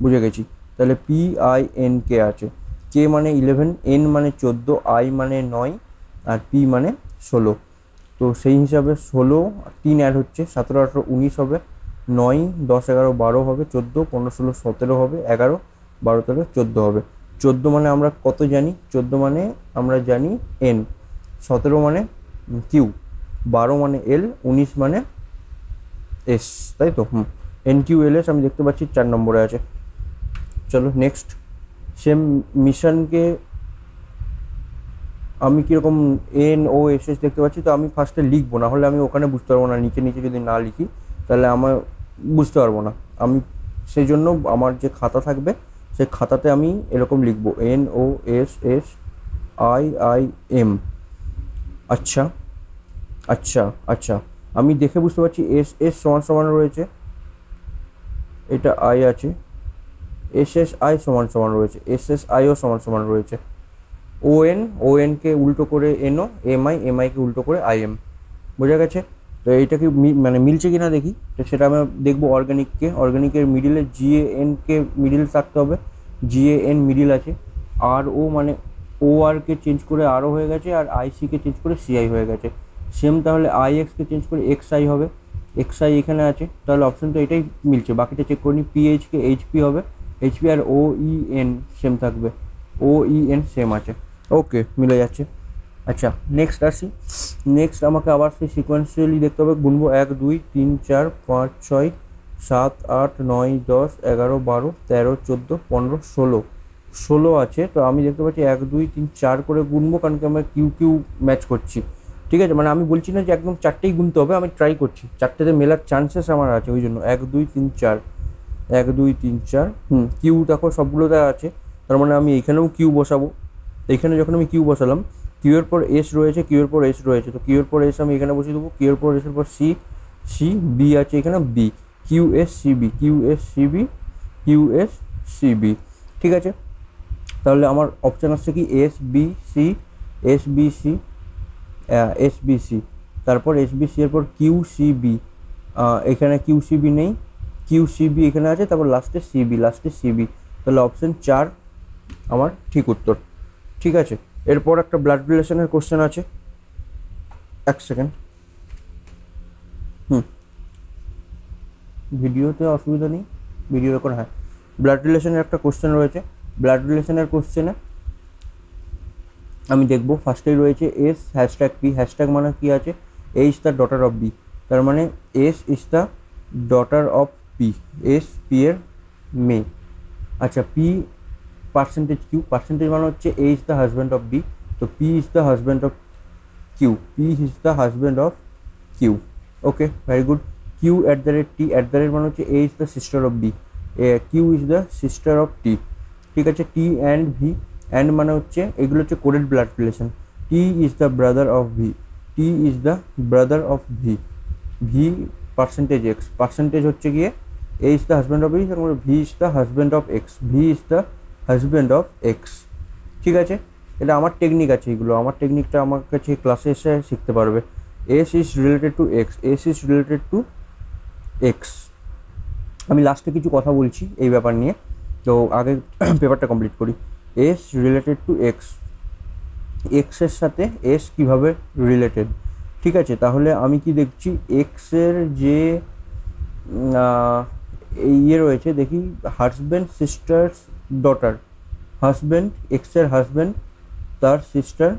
বুঝে গেছি। তাহলে PINK আছে, কে মানে 11, N মানে 14, I মানে 9 আর P মানে 16। তো সেই হিসাবে 16 3 অ্যাড হচ্ছে 17 18 19 হবে, 9 10 11 12 হবে, 14 15 16 17 হবে, 11 12 13 14 হবে। 14 মানে আমরা কত জানি? 14 মানে আমরা জানি N, 17 মানে Q, 12 মানে L, 19 মানে S, তাই তো? NQLS আমি দেখতে পাচ্ছি 4 নম্বরে আছে। চলো নেক্সট। সেম মিশনকে আমি কীরকম NOSS দেখতে পাচ্ছি, তো আমি ফার্স্টে লিখবো, না হলে আমি ওখানে বুঝতে পারবো না। নিচে নিচে যদি না লিখি তাহলে আমার বুঝতে পারবো না। আমি সেই জন্য আমার যে খাতা থাকবে সেই খাতাতে আমি এরকম লিখবো NOSSIIM। আচ্ছা আচ্ছা আচ্ছা, আমি দেখে বুঝতে পারছি SS সমান সমান রয়েছে, এটা I আছে, SSI সমান সমান রয়েছে, SSIও সমান সমান রয়েছে, ON কে উল্টো করে NO, MI কে উল্টো করে IM। বোঝা গেছে? তো এইটা কি মানে মিলছে কিনা দেখি, তো সেটা আমরা দেখবো। অর্গানিকের মিডিলে GAN কে মিডিল থাকতে হবে, GAN মিডিল আছে। RO মানে OR কে চেঞ্জ করে RO হয়ে গেছে, আর IC কে চেঞ্জ করে CI হয়ে গেছে। সেম তাহলে IX কে চেঞ্জ করে XI হবে, XI এখানে আছে, তাহলে অপশন তো এটাই মিলছে। বাকিটা চেক করে নিই। PH কে HP হবে, HP, আর OEN সেম থাকবে, OEN সেম আছে। ওকে, মিলে যাচ্ছে। আচ্ছা নেক্সট আসি। নেক্সট আমাকে আবার সেই সিকোয়েন্সিয়ালি দেখতে হবে, গুনবো 1 2 3 4 5 6 7 8 9 10 11 12 13 14 15 16, 16 আছে। তো আমি দেখতে পাচ্ছি 1 2 3 4 করে গুনবো, কারণ কি আমরা কিউ ম্যাচ করছি। ঠিক আছে, মানে আমি বলছি না যে একদম 4টেই গুনতে হবে, আমি ট্রাই করছি, 4টেতে মেলার চান্সেস আমার আছে, ওই জন্য 1 2 3 4 1 2 3 4। কিউ দেখো সবগুলোতে আছে, তার মানে আমি এইখানেও কিউ বসাবো। এইখানে যখন আমি কিউ বসালাম, কিউ এর পর এস রয়েছে, কিউ এর পর এস রয়েছে, তো কিউ এর পর এস আমি এখানে বসিয়ে দেবো। কিউ এর পর এস এর পর সি বি আছে এখানে, বি, QSCB QSCB QSCB। ঠিক আছে, তাহলে আমার অপশান আসছে কি SBC, তারপর SBC এর পর QCB, এখানে QCB নেই, QCB এখানে আছে, তারপর লাস্টে CB, তাহলে অপশান 4 আমার ঠিক উত্তর। ঠিক আছে, এরপর একটা ব্লাড রিলেশনের কোশ্চেন আছে, 1 সেকেন্ড। ভিডিওতে অসুবিধা নেই, ভিডিও রেকর্ড, হ্যাঁ। ব্লাড রিলেশনের একটা কোশ্চেন রয়েছে। ব্লাড রিলেশনের কোশ্চেনে আমি দেখবো ফার্স্টেই রয়েছে S #P, হ্যাশট্যাগ মানে কি আছে, A is the daughter of B, তার মানে S is the daughter of P, S P এর মেয়ে। আচ্ছা, P পার্সেন্টেজ Q, পার্সেন্টেজ মানে হচ্ছে A is the husband of B, তো P is the husband of Q, P is the husband of Q। Okay, very good. Q @T, মানে হচ্ছে A is the sister of B, Q is the sister of T। ঠিক আছে, T and V, and মানে হচ্ছে এগুলো হচ্ছে coded blood relation. T is the brother of V, T is the brother of V, V percentage X, percentage হচ্ছে গিয়ে A is the husband of B, V is the husband of X, V is the husband of X। ঠিক আছে, এটা আমার technique আছে, এগুলো আমার টেকনিকটা আমার কাছে ক্লাসে এসে শিখতে পারবে। S is related to X, S is related to X। আমি লাস্টে কিছু কথা বলছি এই ব্যাপার নিয়ে, তো আগে পেপারটা কমপ্লিট করি। S related to X, X এর সাথে S কিভাবে রিলেটেড। ঠিক আছে, তাহলে আমি কি দেখছি, X এর যে ইয়ে রয়েছে, দেখি husband sisters daughter, husband, X এর হাজব্যান্ড, তার সিস্টার,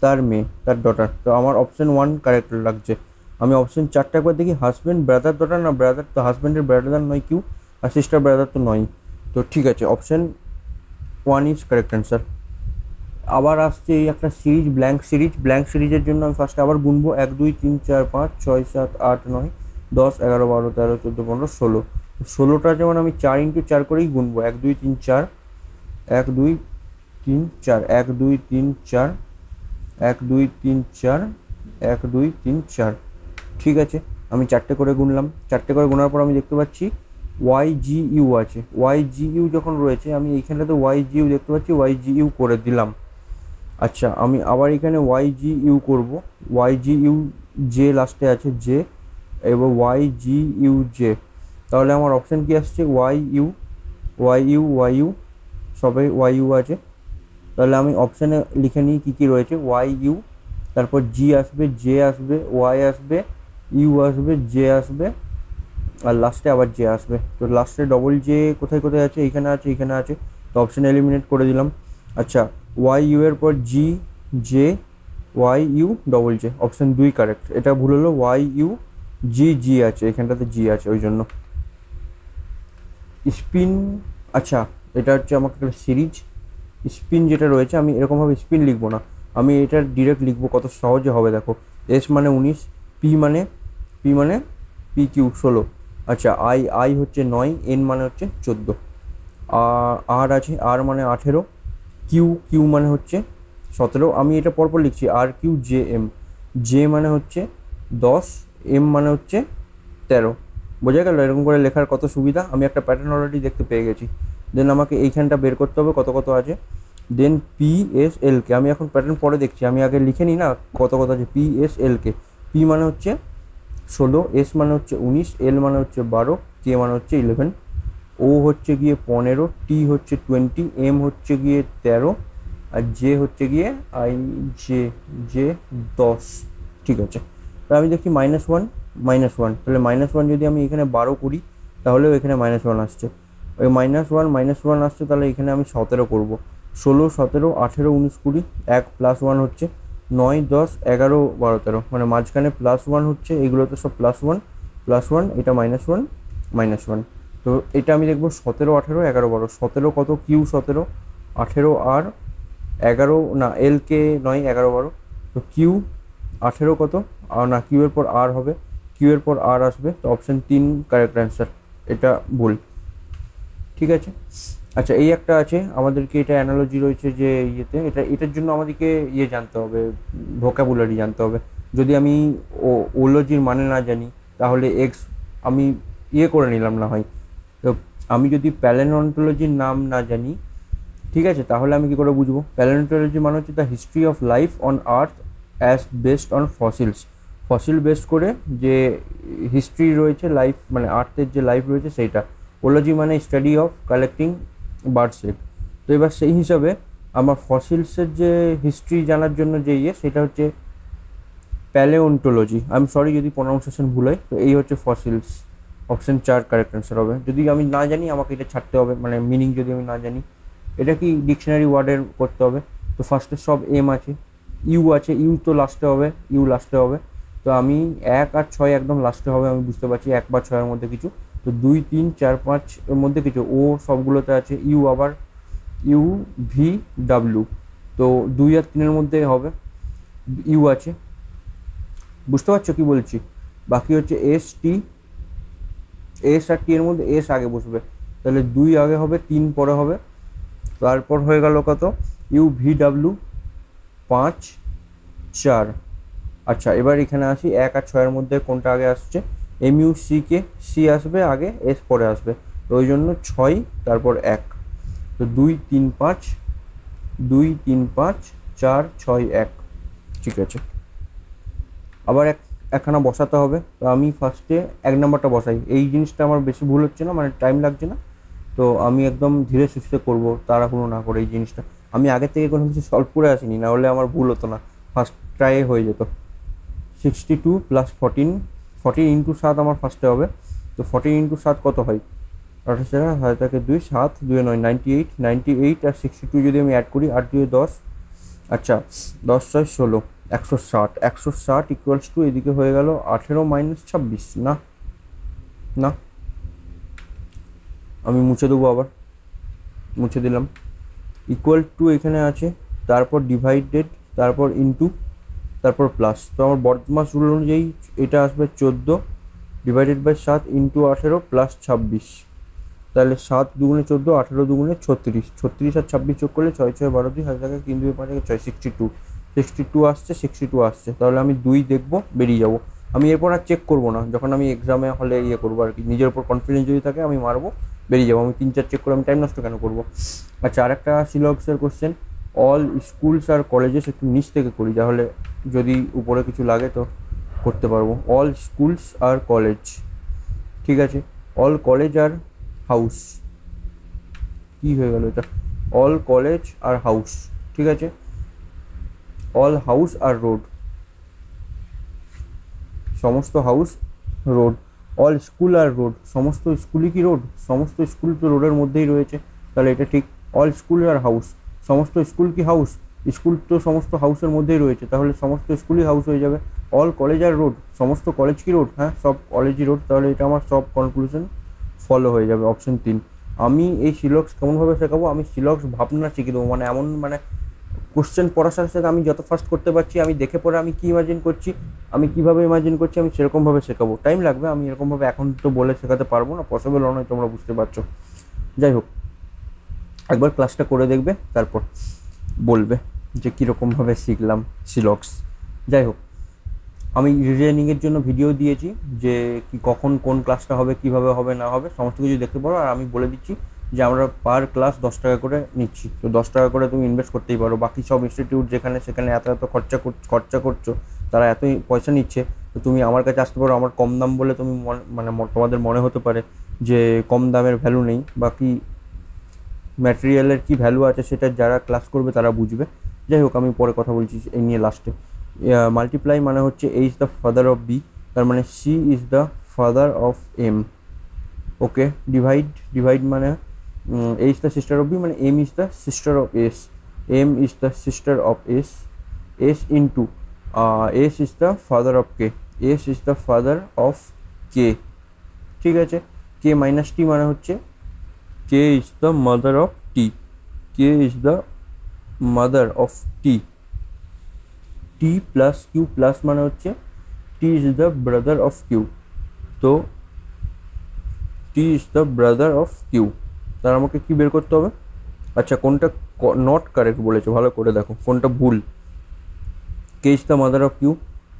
তার মেয়ে, তার ডটার। তো আমার অপশান 1 কারেক্ট লাগছে। আমি অপশান 4টা একবার দেখি, হাজব্যান্ড ব্রাদার ডটার, না ব্রাদার তো হাজব্যান্ডের ব্রাদার নয় কিউ, আর সিস্টার ব্রাদার তো নয়। তো ঠিক আছে, অপশান 1 ইজ কারেক্ট অ্যান্সার। আবার আসছে এই একটা সিরিজ, ব্ল্যাঙ্ক সিরিজের জন্য আমি ফার্স্টে আবার গুনবো 1 2 3 4 5 6 7 8 9 10 11 12 13 14 15 16, 16টা যেমন আমি 4 × 4 করেই গুনবো, 1 2 3 4 1 2 3 4 1 2 3 4 1 2 3 4 1 2 3 4। ঠিক আছে, আমি 4টে করে গুনলাম, 4টে করে গোনার পর আমি দেখতে পাচ্ছি YGU আছে। YGU যখন রয়েছে, আমি এইখানটাতে YGU দেখতে পাচ্ছি, YGU করে দিলাম। আচ্ছা, আমি আবার এখানে YGU করব, YGU যে লাস্টে আছে যে, এবং YGUJ, তাহলে আমার অপশান কি আসছে, YU ওয়াই ইউ সবে ওয়াই ইউ আছে। তাহলে আমি অপশানে লিখে নিই কী কী রয়েছে। ওয়াই ইউ, তারপর জি আসবে, জে আসবে, ওয়াই আসবে, ইউ আসবে, জে আসবে, আর লাস্টে আবার জে আসবে। তো লাস্টে ডবল জে কোথায় কোথায় আছে? এইখানে আছে, এইখানে আছে। তো অপশান এলিমিনেট করে দিলাম। আচ্ছা, ওয়াই ইউ এর পর G, J, Y U, double J, option 2 correct. এটা ভুল হলো, ওয়াই ইউ জি আছে, এখানটাতে জি আছে ওই জন্য। স্পিন, আচ্ছা এটা হচ্ছে আমাকে একটা সিরিজ। স্পিন যেটা রয়েছে আমি এরকমভাবে স্পিন লিখবো না, আমি এটা ডিরেক্ট লিখবো, কত সহজে হবে দেখো। এস মানে 19, পি মানে পি কিউ 16, আচ্ছা আই হচ্ছে 9, এন মানে হচ্ছে 14, আর আছে আর মানে 18, কিউ মানে হচ্ছে 17। আমি এটা পরপর লিখছি, আর কিউ জে এম, জে মানে হচ্ছে 10, এম মানে হচ্ছে 13। বোঝা গেল এরকম করে লেখার কত সুবিধা। আমি একটা প্যাটার্ন অলরেডি দেখতে পেয়ে গেছি। দেন আমাকে এইখানটা বের করতে হবে কত কত আছে। দেন পি এস এল কে, আমি এখন প্যাটার্ন পরে দেখছি, আমি আগে লিখে নিই না কত কত আছে। পি এস এল কে, পি মানে হচ্ছে 16, এস মানে হচ্ছে 19, এল মানে হচ্ছে 12, কে মানে হচ্ছে 11, ও হচ্ছে গিয়ে 15, টি হচ্ছে 20, এম হচ্ছে গিয়ে 13, আর জে হচ্ছে গিয়ে জে 10। ঠিক আছে, তো আমি দেখি -1, তাহলে -1 যদি আমি এখানে 12 করি তাহলেও এখানে -1 আসছে। ওই -1 আসছে, তাহলে এখানে আমি 17 করবো। 16, 17, 18, 19, 20, 1 + 1 হচ্ছে 9, 10, 11, 12, 13, মানে মাঝখানে +1 হচ্ছে, এগুলো তো সব +1, এটা -1। তো এটা আমি দেখবো 17, 18, 11, 12, 17 কত? কিউ 17, 18 আর 11 না, এল কে নয়, 11, 12। তো কিউ 18 কত? আর না, কিউ এর পর আর হবে, কিউ এর পর আর আসবে, তো অপশান 3 কারেক্ট অ্যান্সার, এটা ভুল। ঠিক আছে, আচ্ছা এই একটা আছে আমাদেরকে, এটা অ্যানালজি রয়েছে যে এটার জন্য আমাদেরকে জানতে হবে, ভোকাবুলারি জানতে হবে। যদি আমি ওলজির মানে না জানি তাহলে এক্স আমি করে নিলাম না হয়। তো আমি যদি প্যালেওন্টোলজির নাম না জানি, ঠিক আছে, তাহলে আমি কি করে বুঝবো? প্যালেওন্টোলজি মানে হচ্ছে the history of life on earth as based on fossils. Fossil based করে যে হিস্ট্রি রয়েছে লাইফ, মানে আর্থের যে লাইফ রয়েছে সেইটা। ওলজি মানে study of collecting bird set. তো এবার সেই হিসাবে আমার ফসিলসের যে হিস্ট্রি জানার জন্য যে সেটা হচ্ছে প্যালেওন্টোলজি। আই এম সরি যদি প্রোনাউন্সিয়েশন ভুল হয়। তো এই হচ্ছে ফসিলস, অপশন 4 কারেক্ট অ্যান্সার হবে। যদি আমি না জানি আমাকে এটা ছাড়তে হবে, মানে মিনিং যদি আমি না জানি। এটা কি ডিকশনারি ওয়ার্ডের করতে হবে। তো ফার্স্টে সব এম আছে, ইউ আছে, ইউ তো লাস্টে হবে। তো আমি 1 আর 6 একদম লাস্টে হবে, আমি বুঝতে পারছি 1 বা 6 এর মধ্যে কিছু। তো 2, 3, 4, 5 এর মধ্যে কিছু, ও সবগুলোতে আছে, ইউ আবার ইউ ভি ডাব্লিউ। তো 2 আর 3 এর মধ্যে হবে, ইউ আছে, বুঝতে পারছো কি বলছি। বাকি হচ্ছে এস টি, এস আর টি এর মধ্যে এস আগে বসবে, তাহলে 2 আগে হবে, 3 পরে হবে। তারপর হয়ে গেল কত? U V W 5, 4। আচ্ছা এবার এখানে আসি 1 আর 6 এর মধ্যে কোনটা আগে আসছে। M U C K, C আসবে আগে, এস পরে আসবে, তো ওই জন্য 6 তারপর 1। তো 2, 3, 5, 2, 3, 5, 4, 6, 1। ঠিক আছে, আবার একখানা বসাতে হবে। তো আমি ফার্স্টে 1 নম্বরটা বসাই, এই জিনিসটা আমার বেশি ভুল হচ্ছে না, মানে টাইম লাগছে না। তো আমি একদম ধীরে সুস্থে করবো, তাড়াহুড়ো না করে। এই জিনিসটা আমি আগে থেকে কোনো কিছু সলভ করে আসিনি, না হলে আমার ভুল হতো না, ফার্স্ট ট্রাইয়ে হয়ে যেত। 62 + 14, 14 ইন্টু 7 আমার ফার্স্টে হবে। তো 14 ইন্টু 7 কত হয়? 28, 7 থেকে 2, 7, 2 9, 98 আর 62 যদি আমি অ্যাড করি, 8 2 10। আচ্ছা 10 6 16, 160 ইকুয়ালস টু এদিকে হয়ে গেল 18 - 26। না না, আমি মুছে দেবো, আবার মুছে দিলাম। ইকুয়াল টু এখানে আছে, তারপর ডিভাইডেড, তারপর ইন্টু, তারপর প্লাস। তো আমার বর্তমান রুল অনুযায়ী এটা আসবে 14 ডিভাইডেড বাই 7 ইন্টু 18 প্লাস 26। তাহলে 7 দুগুণে 14, 18 দুগুণে 36, 36 আর 26 যোগ করলে 6 6 12 2 হাজার টাকা, 3 2 5 6, 62 আসছে। তাহলে আমি 2 দেখবো, বেরিয়ে যাব। আমি এরপর আর চেক করবো না, যখন আমি এক্সামে হলে করবো আর কি, নিজের উপর কনফিডেন্স যদি থাকে আমি মারবো, বেরিয়ে যাবো। আমি 3 4 চেক করে আমি টাইম নষ্ট কেন করবো। আচ্ছা আরেকটা সিলেবাসের কোশ্চেন, অল স্কুলস আর কলেজেস, একটু নিচ থেকে করি, তাহলে যদি উপরে কিছু লাগে তো করতে পারবো। অল স্কুলস আর কলেজ, ঠিক আছে, অল কলেজ আর হাউস, কী হয়ে গেল এটা, অল কলেজ আর হাউস, ঠিক আছে, অল হাউস আর রোড, সমস্ত হাউস রোড, অল স্কুল আর রোড, সমস্ত স্কুলই কি রোড, সমস্ত স্কুল তো রোডের মধ্যেই রয়েছে, তাহলে এটা ঠিক। অল স্কুল আর হাউস, সমস্ত স্কুল কি হাউস, স্কুল তো সমস্ত হাউসের মধ্যেই রয়েছে, তাহলে সমস্ত স্কুলই হাউস হয়ে যাবে। অল কলেজ আর রোড, সমস্ত কলেজ কি রোড, হ্যাঁ সব কলেজই রোড, তাহলে এটা আমার সব কনক্লুশন ফলো হয়ে যাবে, অপশন 3। আমি এই সিলক্স কেমনভাবে শেখাবো, আমি সিলক্স ভাবনা শিখিয়ে দেবো, মানে এমন মানে কোশ্চেন পড়ার সাথে সাথে আমি যত ফাস্ট করতে পারছি, আমি দেখে পড়ে আমি কি ইমাজিন করছি, আমি কিভাবে ইমাজিন করছি, আমি সেরকমভাবে শেখাবো। টাইম লাগবে, আমি এরকমভাবে এখন তো বলে শেখাতে পারবো না, পসিবল নয়, তোমরা বুঝতে পারছো। যাই হোক, একবার ক্লাসটা করে দেখবে, তারপর বলবে যে কীরকমভাবে শিখলাম সিলক্স। যাই হোক, আমি রিজনিংয়ের জন্য ভিডিও দিয়েছি, যে কি কখন কোন ক্লাসটা হবে, কিভাবে হবে না হবে, সমস্ত কিছু দেখতে পারো। আর আমি বলে দিচ্ছি যে আমরা পার ক্লাস 10 টাকা করে নিচ্ছি, তো 10 টাকা করে তুমি ইনভেস্ট করতেই পারো। বাকি সব ইনস্টিটিউট যেখানে সেখানে এত এত খরচা করছো, তারা এতই পয়সা নিচ্ছে, তো তুমি আমার কাছে আসতে পারো, আমার কম দাম বলে তুমি মানে তোমাদের মনে হতে পারে যে কম দামের ভ্যালু নেই, বাকি ম্যাটেরিয়ালের কি ভ্যালু আছে সেটা যারা ক্লাস করবে তারা বুঝবে। যাই হোক, আমি পরে কথা বলছি এই নিয়ে লাস্টে। মাল্টিপ্লাই মানে হচ্ছে A is the father of B, তার মানে C is the father of M. Okay, divide মানে A is the sister of B, মানে M is the sister of S, M is the sister of S, S into S is the father of K, S is the father of K, ঠিক আছে। K minus T মানে হচ্ছে K is the mother of T, K is the mother of T, T plus Q plus মানে হচ্ছে T is the brother of Q, তো T is the brother of Q. তার আমাকে কি বের করতে হবে, আচ্ছা কোনটা নট কারেক্ট বলেছে ভালো করে দেখো, কোনটা ভুল। K is the mother of Q,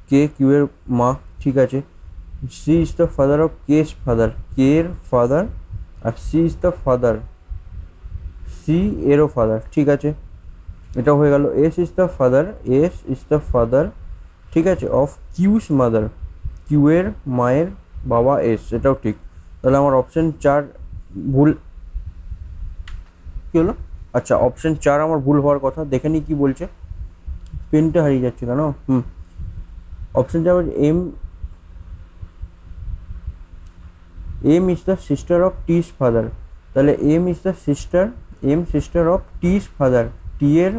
K Q এর মা, ঠিক আছে। C is the father of K এর ফাদার, কে এর ফাদার, আর C is the father, C এরও ফাদার, ঠিক আছে, এটা হয়ে গেল। S is the father, S is the father, ঠিক আছে, অফ কিউস মাদার, কিউ এর মায়ের বাবা এস, এটাও ঠিক। তাহলে আমার অপশন 4 ভুল, কী হলো, আচ্ছা অপশন 4 আমার ভুল হওয়ার কথা, দেখে নি কী বলছে, পেনটা হারিয়ে যাচ্ছে কেন। Option 4 M is the sister of T's father, তাহলে M is the sister, M sister of T's father, T এর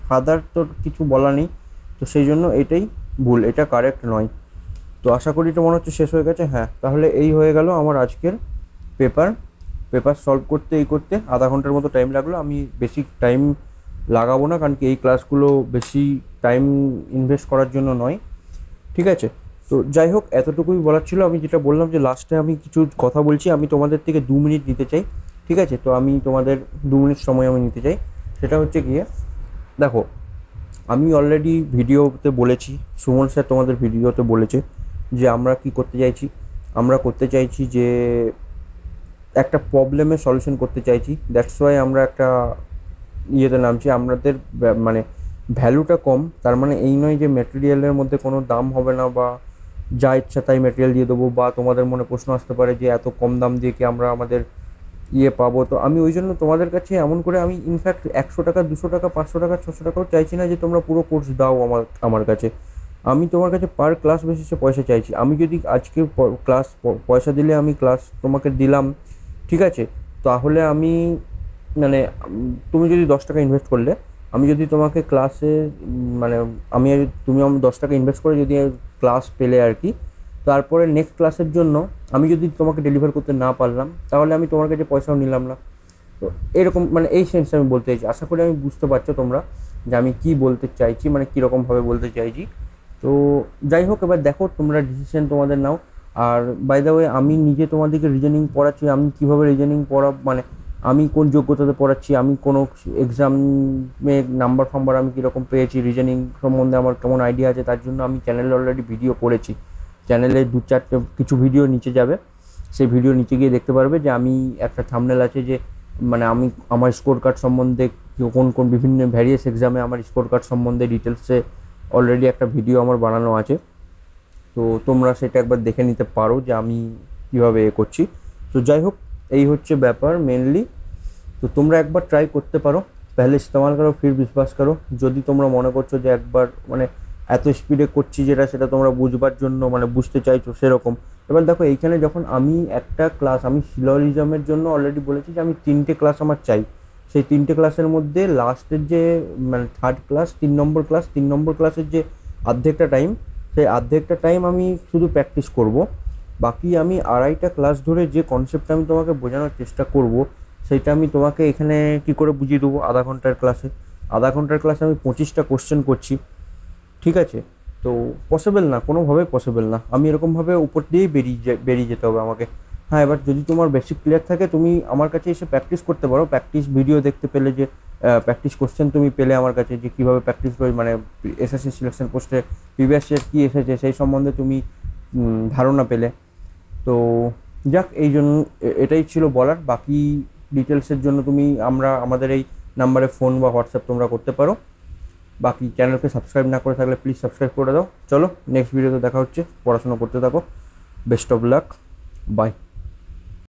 ফাদার তো কিছু বলা নেই, তো সেই জন্য এটাই ভুল, এটা কারেক্ট নয়। তো আশা করি এটা মনে হচ্ছে শেষ হয়ে গেছে। হ্যাঁ, তাহলে এই হয়ে গেল আমার আজকের পেপার সলভ করতে, এই করতে আধা ঘন্টার মতো টাইম লাগলো। আমি বেশি টাইম লাগাবো না, কারণ কি এই ক্লাসগুলো বেশি টাইম ইনভেস্ট করার জন্য নয়, ঠিক আছে। তো যাই হোক, এতটুকুই বলার ছিল। আমি যেটা বললাম যে লাস্টে আমি কিছু কথা বলছি, আমি তোমাদের থেকে 2 মিনিট নিতে চাই, ঠিক আছে। তো আমি তোমাদের 2 মিনিট সময় আমি নিতে চাই, সেটা হচ্ছে গিয়ে দেখো, আমি অলরেডি ভিডিওতে বলেছি, সুমন স্যার তোমাদের ভিডিওতে বলেছে যে আমরা কি করতে চাইছি, আমরা করতে চাইছি যে একটা প্রবলেমের সলিউশন করতে চাইছি, দ্যাটস ওয়াই আমরা একটা ইয়েতে নামছি। আমাদের মানে ভ্যালুটা কম, তার মানে এই নয় যে ম্যাটেরিয়ালের মধ্যে কোনো দাম হবে না, বা যা ইচ্ছা তাই ম্যাটেরিয়াল দিয়ে দেবো, বা তোমাদের মনে প্রশ্ন আসতে পারে যে এত কম দাম দিয়ে কি আমরা আমাদের পাবো। তো আমি ওই জন্য তোমাদের কাছে এমন করে, আমি ইনফ্যাক্ট 100 টাকা 200 টাকা 500 টাকা 600 টাকাও চাইছি না যে তোমরা পুরো কোর্স দাও আমার কাছে। আমি তোমার কাছে পার ক্লাস বেসিসে পয়সা চাইছি। আমি যদি আজকে ক্লাস পয়সা দিলে আমি ক্লাস তোমাকে দিলাম, ঠিক আছে, তাহলে আমি মানে তুমি যদি 10 টাকা ইনভেস্ট করলে, আমি যদি তোমাকে ক্লাসে মানে তুমি আমি 10 টাকা ইনভেস্ট করে যদি ক্লাস পেলে আর কি, তারপরে নেক্সট ক্লাসের জন্য আমি যদি তোমাকে ডেলিভার করতে না পারলাম, তাহলে আমি তোমার কাছে পয়সাও নিলাম না। তো এরকম মানে এই সেন্সে আমি বলতে চাইছি। আশা করি আমি বুঝতে পারছো তোমরা যে আমি কি বলতে চাইছি, মানে কীরকমভাবে বলতে চাইছি। তো যাই হোক, এবার দেখো তোমরা ডিসিশন তোমাদের নাও। আর বাই দ্য ওয়ে, আমি নিজে তোমাদেরকে রিজনিং পড়াচ্ছি, আমি কীভাবে রিজনিং মানে আমি কোন যোগ্যতাতে পড়াচ্ছি, আমি কোনো এক্সামে নাম্বার ফাম্বার আমি কীরকম পেয়েছি, রিজনিং সম্বন্ধে আমার কেমন আইডিয়া আছে, তার জন্য আমি চ্যানেলে অলরেডি ভিডিও করেছি। চ্যানেলে 2-4টে কিছু ভিডিও নিচে যাবে, সেই ভিডিও নিচে গিয়ে দেখতে পারবে যে আমি একটা থাম্বনেল আছে যে মানে আমি আমার স্কোর কার্ড সম্বন্ধে, কোন বিভিন্ন ভ্যারিয়াস এক্সামে আমার স্কোর কার্ড সম্বন্ধে ডিটেলসে অলরেডি একটা ভিডিও আমার বানানো আছে। তো তোমরা সেটা একবার দেখে নিতে পারো যে আমি কীভাবে করছি। তো যাই হোক, এই হচ্ছে ব্যাপার মেনলি। তো তোমরা একবার ট্রাই করতে পারো, पहले इस्तेमाल करो फिर विश्वास करो। যদি তোমরা মনে করছো যে একবার মানে এত স্পিডে করছি যেটা সেটা তোমরা বুঝবার জন্য মানে বুঝতে চাইছো সেরকম, এবার দেখো এইখানে যখন আমি একটা ক্লাস আমি সিলোজিজমের জন্য অলরেডি বলেছি যে আমি 3টে ক্লাস আমার চাই, সেই 3টে ক্লাসের মধ্যে লাস্টের যে মানে থার্ড ক্লাস 3 নম্বর ক্লাস 3 নম্বর ক্লাসের যে অর্ধেকটা টাইম, সেই অর্ধেকটা টাইম আমি শুধু প্র্যাকটিস করব। বাকি আমি আড়াইটা ক্লাস ধরে যে কনসেপ্টটা আমি তোমাকে বোঝানোর চেষ্টা করব সেইটা আমি তোমাকে এখানে কি করে বুঝিয়ে দেবো আধা ঘন্টার ক্লাসে। আধা ঘন্টার ক্লাসে আমি 25টা কোশ্চেন করছি, ঠিক আছে? তো পসিবল না, কোনোভাবেই পসিবল না, আমি এরকমভাবে উপর দিয়েই বেরিয়ে যেতে হবে আমাকে। হ্যাঁ, এবার যদি তোমার বেসিক ক্লিয়ার থাকে তুমি আমার কাছে এসে প্র্যাকটিস করতে পারো, প্র্যাকটিস ভিডিও দেখতে পেলে যে প্র্যাকটিস কোশ্চেন তুমি পেলে আমার কাছে যে কীভাবে প্র্যাকটিস করে মানে এসএসসি সিলেকশন পোস্টে প্রিভিয়াস ইয়ার কী এসেছে সেই সম্বন্ধে তুমি ধারণা পেলে। তো যাক, এই জন্য এটাই ছিল বলার। বাকি ডিটেলসের জন্য তুমি আমাদের এই নাম্বারে ফোন বা হোয়াটসঅ্যাপ তোমরা করতে পারো। বাকি চ্যানেলকে সাবস্ক্রাইব না করে থাকলে প্লিজ সাবস্ক্রাইব করে দাও। চলো নেক্সট ভিডিওতে দেখা হচ্ছে, পড়াশোনা করতে থাকো, বেস্ট অফ লাক, বাই।